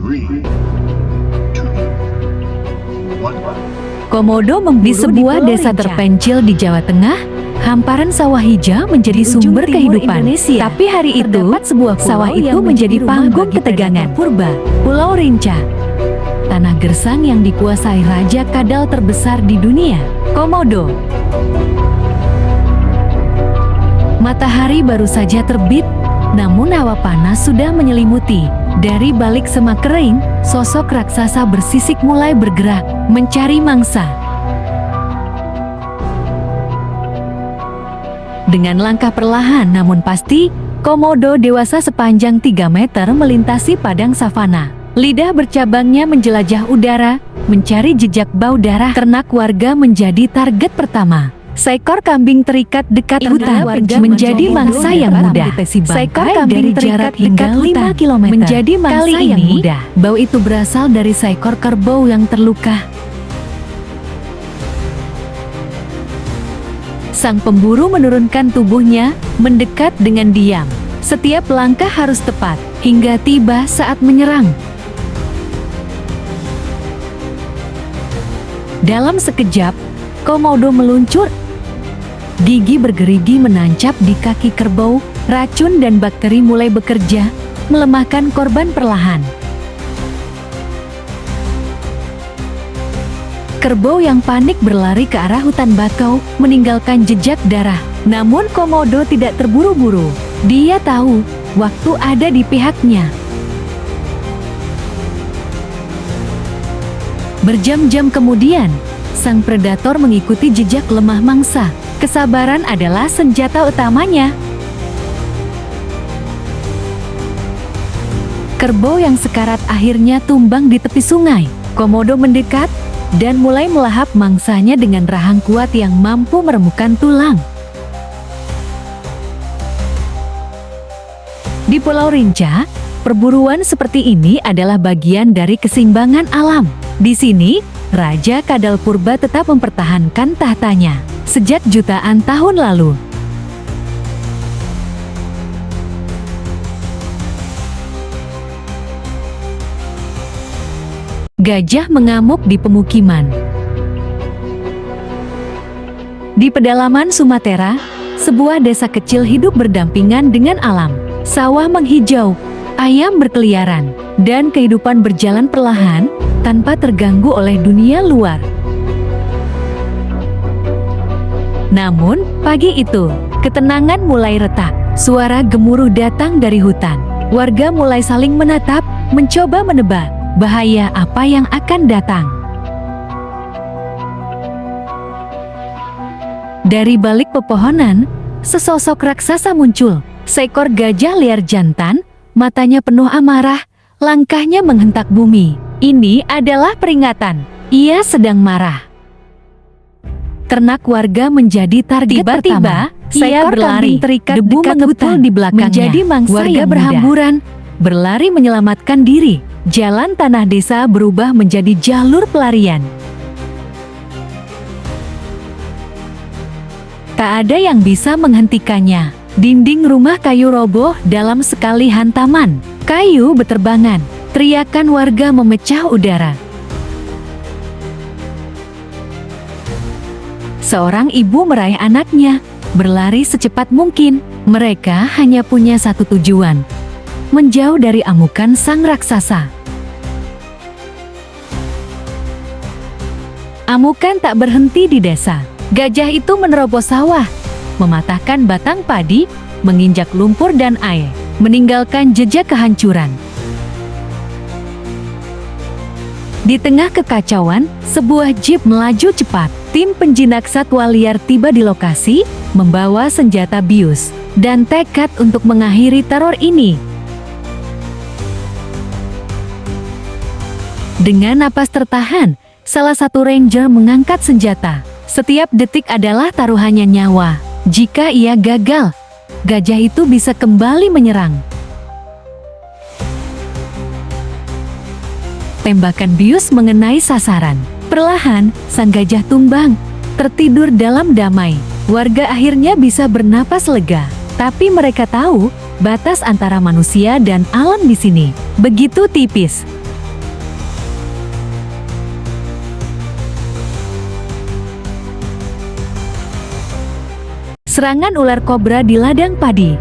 3, 2, 1. Komodo memburu di sebuah desa terpencil di Jawa Tengah. Hamparan sawah hijau menjadi sumber kehidupan. Tapi hari itu, sawah itu menjadi panggung ketegangan. Pulau Rinca, tanah gersang yang dikuasai Raja Kadal terbesar di dunia, Komodo. Matahari baru saja terbit, namun hawa panas sudah menyelimuti. Dari balik semak kering, sosok raksasa bersisik mulai bergerak, mencari mangsa. Dengan langkah perlahan namun pasti, Komodo dewasa sepanjang 3 meter melintasi padang savana. Lidah bercabangnya menjelajah udara, mencari jejak bau darah ternak warga menjadi target pertama. Seekor kambing terikat dekat hutan menjadi mangsa yang mudah. Seekor kambing terikat hingga 5 km menjadi mangsa yang mudah. Bau itu berasal dari seekor kerbau yang terluka. Sang pemburu menurunkan tubuhnya, mendekat dengan diam. Setiap langkah harus tepat, hingga tiba saat menyerang. Dalam sekejap, Komodo meluncur. Gigi bergerigi menancap di kaki kerbau, racun dan bakteri mulai bekerja, melemahkan korban perlahan. Kerbau yang panik berlari ke arah hutan bakau, meninggalkan jejak darah. Namun Komodo tidak terburu-buru. Dia tahu, waktu ada di pihaknya. Berjam-jam kemudian, sang predator mengikuti jejak lemah mangsa. Kesabaran adalah senjata utamanya. Kerbau yang sekarat akhirnya tumbang di tepi sungai. Komodo mendekat dan mulai melahap mangsanya dengan rahang kuat yang mampu meremukkan tulang. Di Pulau Rinca, perburuan seperti ini adalah bagian dari keseimbangan alam. Di sini, Raja Kadal Purba tetap mempertahankan tahtanya sejak jutaan tahun lalu. Gajah mengamuk di pemukiman. Di pedalaman Sumatera, sebuah desa kecil hidup berdampingan dengan alam. Sawah menghijau, ayam berkeliaran, dan kehidupan berjalan perlahan tanpa terganggu oleh dunia luar. Namun, pagi itu, ketenangan mulai retak. Suara gemuruh datang dari hutan. Warga mulai saling menatap, mencoba menebak bahaya apa yang akan datang. Dari balik pepohonan, sesosok raksasa muncul. Seekor gajah liar jantan, matanya penuh amarah, langkahnya menghentak bumi. Ini adalah peringatan. Ia sedang marah. Ternak warga menjadi target pertama. Ia berlari, terikat debu mengepul di belakangnya. Menjadi mangsa warga berhamburan, berlari menyelamatkan diri. Jalan tanah desa berubah menjadi jalur pelarian. Tak ada yang bisa menghentikannya. Dinding rumah kayu roboh dalam sekali hantaman. Kayu beterbangan. Teriakan warga memecah udara. Seorang ibu meraih anaknya, berlari secepat mungkin. Mereka hanya punya satu tujuan: menjauh dari amukan sang raksasa. Amukan tak berhenti di desa. Gajah itu menerobos sawah, mematahkan batang padi, menginjak lumpur dan air, meninggalkan jejak kehancuran. Di tengah kekacauan, sebuah jeep melaju cepat. Tim penjinak satwa liar tiba di lokasi, membawa senjata bius, dan tekad untuk mengakhiri teror ini. Dengan napas tertahan, salah satu ranger mengangkat senjata. Setiap detik adalah taruhannya nyawa. Jika ia gagal, gajah itu bisa kembali menyerang. Tembakan bius mengenai sasaran. Perlahan, sang gajah tumbang, tertidur dalam damai. Warga akhirnya bisa bernapas lega. Tapi mereka tahu, batas antara manusia dan alam di sini begitu tipis. Serangan ular kobra di ladang padi.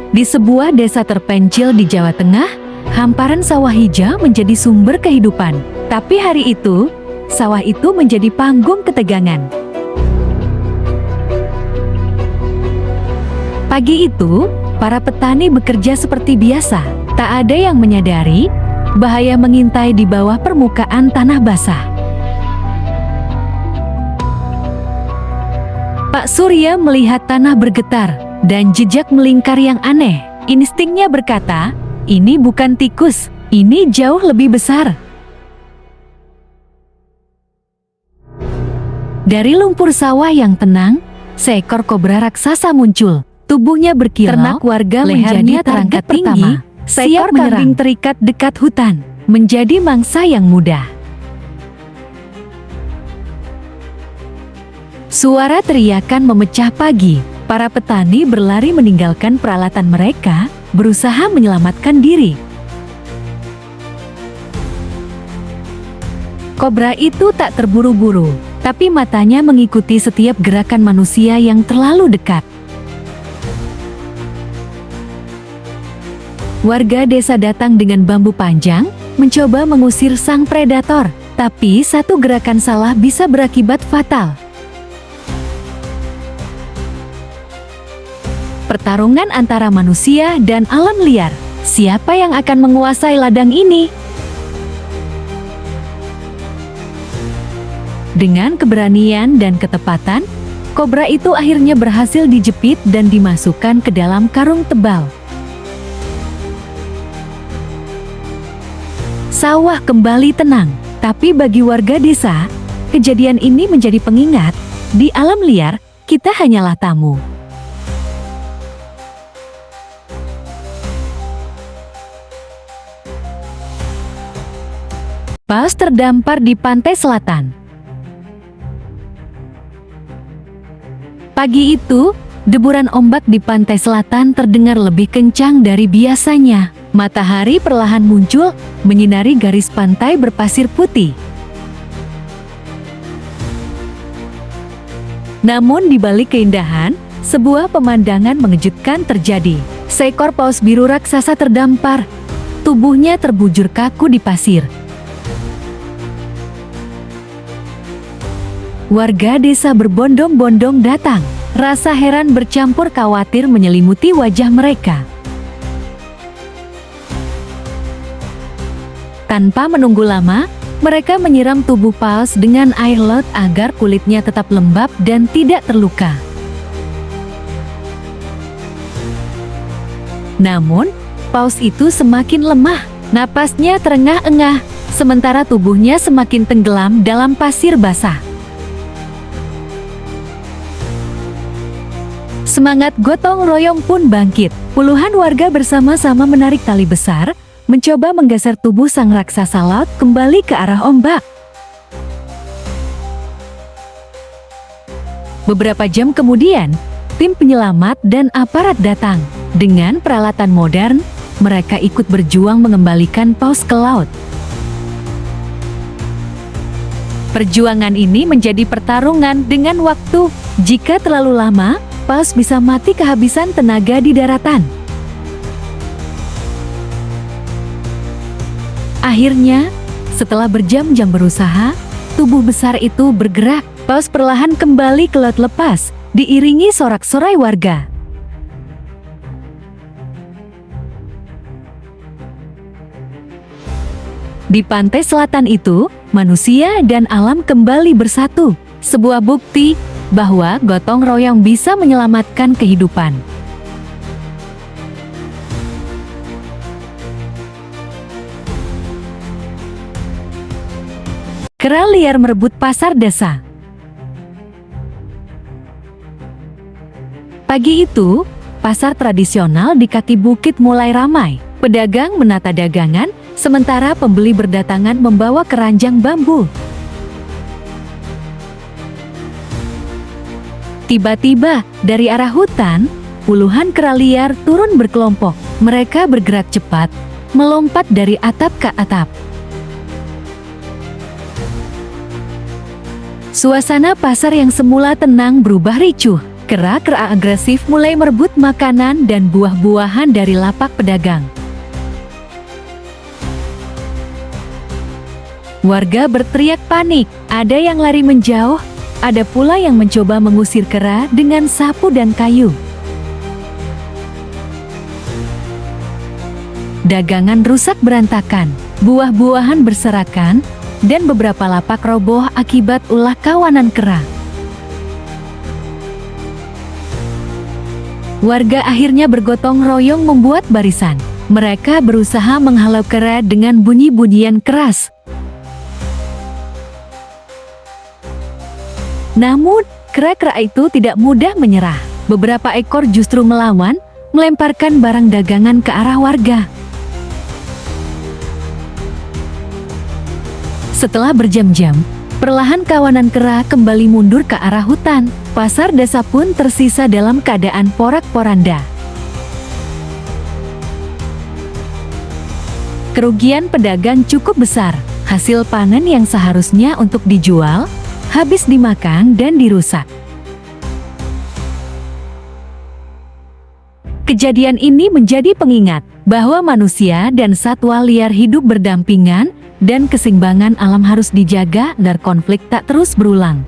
Di sebuah desa terpencil di Jawa Tengah, hamparan sawah hijau menjadi sumber kehidupan. Tapi hari itu, sawah itu menjadi panggung ketegangan. Pagi itu, para petani bekerja seperti biasa. Tak ada yang menyadari bahaya mengintai di bawah permukaan tanah basah. Pak Surya melihat tanah bergetar dan jejak melingkar yang aneh. Instingnya berkata, ini bukan tikus, ini jauh lebih besar. Dari lumpur sawah yang tenang, seekor kobra raksasa muncul. Tubuhnya berkilau, ternak warga lehernya terangkat tinggi, seekor kambing terikat dekat hutan, menjadi mangsa yang mudah. Suara teriakan memecah pagi. Para petani berlari meninggalkan peralatan mereka, berusaha menyelamatkan diri. Kobra itu tak terburu-buru, tapi matanya mengikuti setiap gerakan manusia yang terlalu dekat. Warga desa datang dengan bambu panjang, mencoba mengusir sang predator, tapi satu gerakan salah bisa berakibat fatal. Pertarungan antara manusia dan alam liar. Siapa yang akan menguasai ladang ini? Dengan keberanian dan ketepatan, kobra itu akhirnya berhasil dijepit dan dimasukkan ke dalam karung tebal. Sawah kembali tenang, tapi bagi warga desa, kejadian ini menjadi pengingat, di alam liar, kita hanyalah tamu. Paus terdampar di pantai selatan. Pagi itu, deburan ombak di pantai selatan terdengar lebih kencang dari biasanya. Matahari perlahan muncul, menyinari garis pantai berpasir putih. Namun di balik keindahan, sebuah pemandangan mengejutkan terjadi. Seekor paus biru raksasa terdampar. Tubuhnya terbujur kaku di pasir. Warga desa berbondong-bondong datang. Rasa heran bercampur khawatir menyelimuti wajah mereka. Tanpa menunggu lama, mereka menyiram tubuh paus dengan air laut agar kulitnya tetap lembab dan tidak terluka. Namun, paus itu semakin lemah, napasnya terengah-engah, sementara tubuhnya semakin tenggelam dalam pasir basah. Semangat gotong royong pun bangkit. Puluhan warga bersama-sama menarik tali besar, mencoba menggeser tubuh sang raksasa laut kembali ke arah ombak. Beberapa jam kemudian, tim penyelamat dan aparat datang. Dengan peralatan modern, mereka ikut berjuang mengembalikan paus ke laut. Perjuangan ini menjadi pertarungan dengan waktu. Jika terlalu lama, paus bisa mati kehabisan tenaga di daratan. Akhirnya, setelah berjam-jam berusaha, tubuh besar itu bergerak. Paus perlahan kembali ke laut lepas, diiringi sorak-sorai warga. Di pantai selatan itu, manusia dan alam kembali bersatu. Sebuah bukti bahwa gotong royong bisa menyelamatkan kehidupan. Kera liar merebut pasar desa. Pagi itu, pasar tradisional di kaki bukit mulai ramai. Pedagang menata dagangan, sementara pembeli berdatangan membawa keranjang bambu. Tiba-tiba, dari arah hutan, puluhan kera liar turun berkelompok. Mereka bergerak cepat, melompat dari atap ke atap. Suasana pasar yang semula tenang berubah ricuh. Kera-kera agresif mulai merebut makanan dan buah-buahan dari lapak pedagang. Warga berteriak panik, ada yang lari menjauh, ada pula yang mencoba mengusir kera dengan sapu dan kayu. Dagangan rusak berantakan, buah-buahan berserakan, dan beberapa lapak roboh akibat ulah kawanan kera. Warga akhirnya bergotong royong membuat barisan. Mereka berusaha menghalau kera dengan bunyi-bunyian keras. Namun, kera-kera itu tidak mudah menyerah. Beberapa ekor justru melawan, melemparkan barang dagangan ke arah warga. Setelah berjam-jam, perlahan kawanan kera kembali mundur ke arah hutan. Pasar desa pun tersisa dalam keadaan porak-poranda. Kerugian pedagang cukup besar. Hasil panen yang seharusnya untuk dijual, habis dimakan dan dirusak. Kejadian ini menjadi pengingat bahwa manusia dan satwa liar hidup berdampingan dan keseimbangan alam harus dijaga agar konflik tak terus berulang.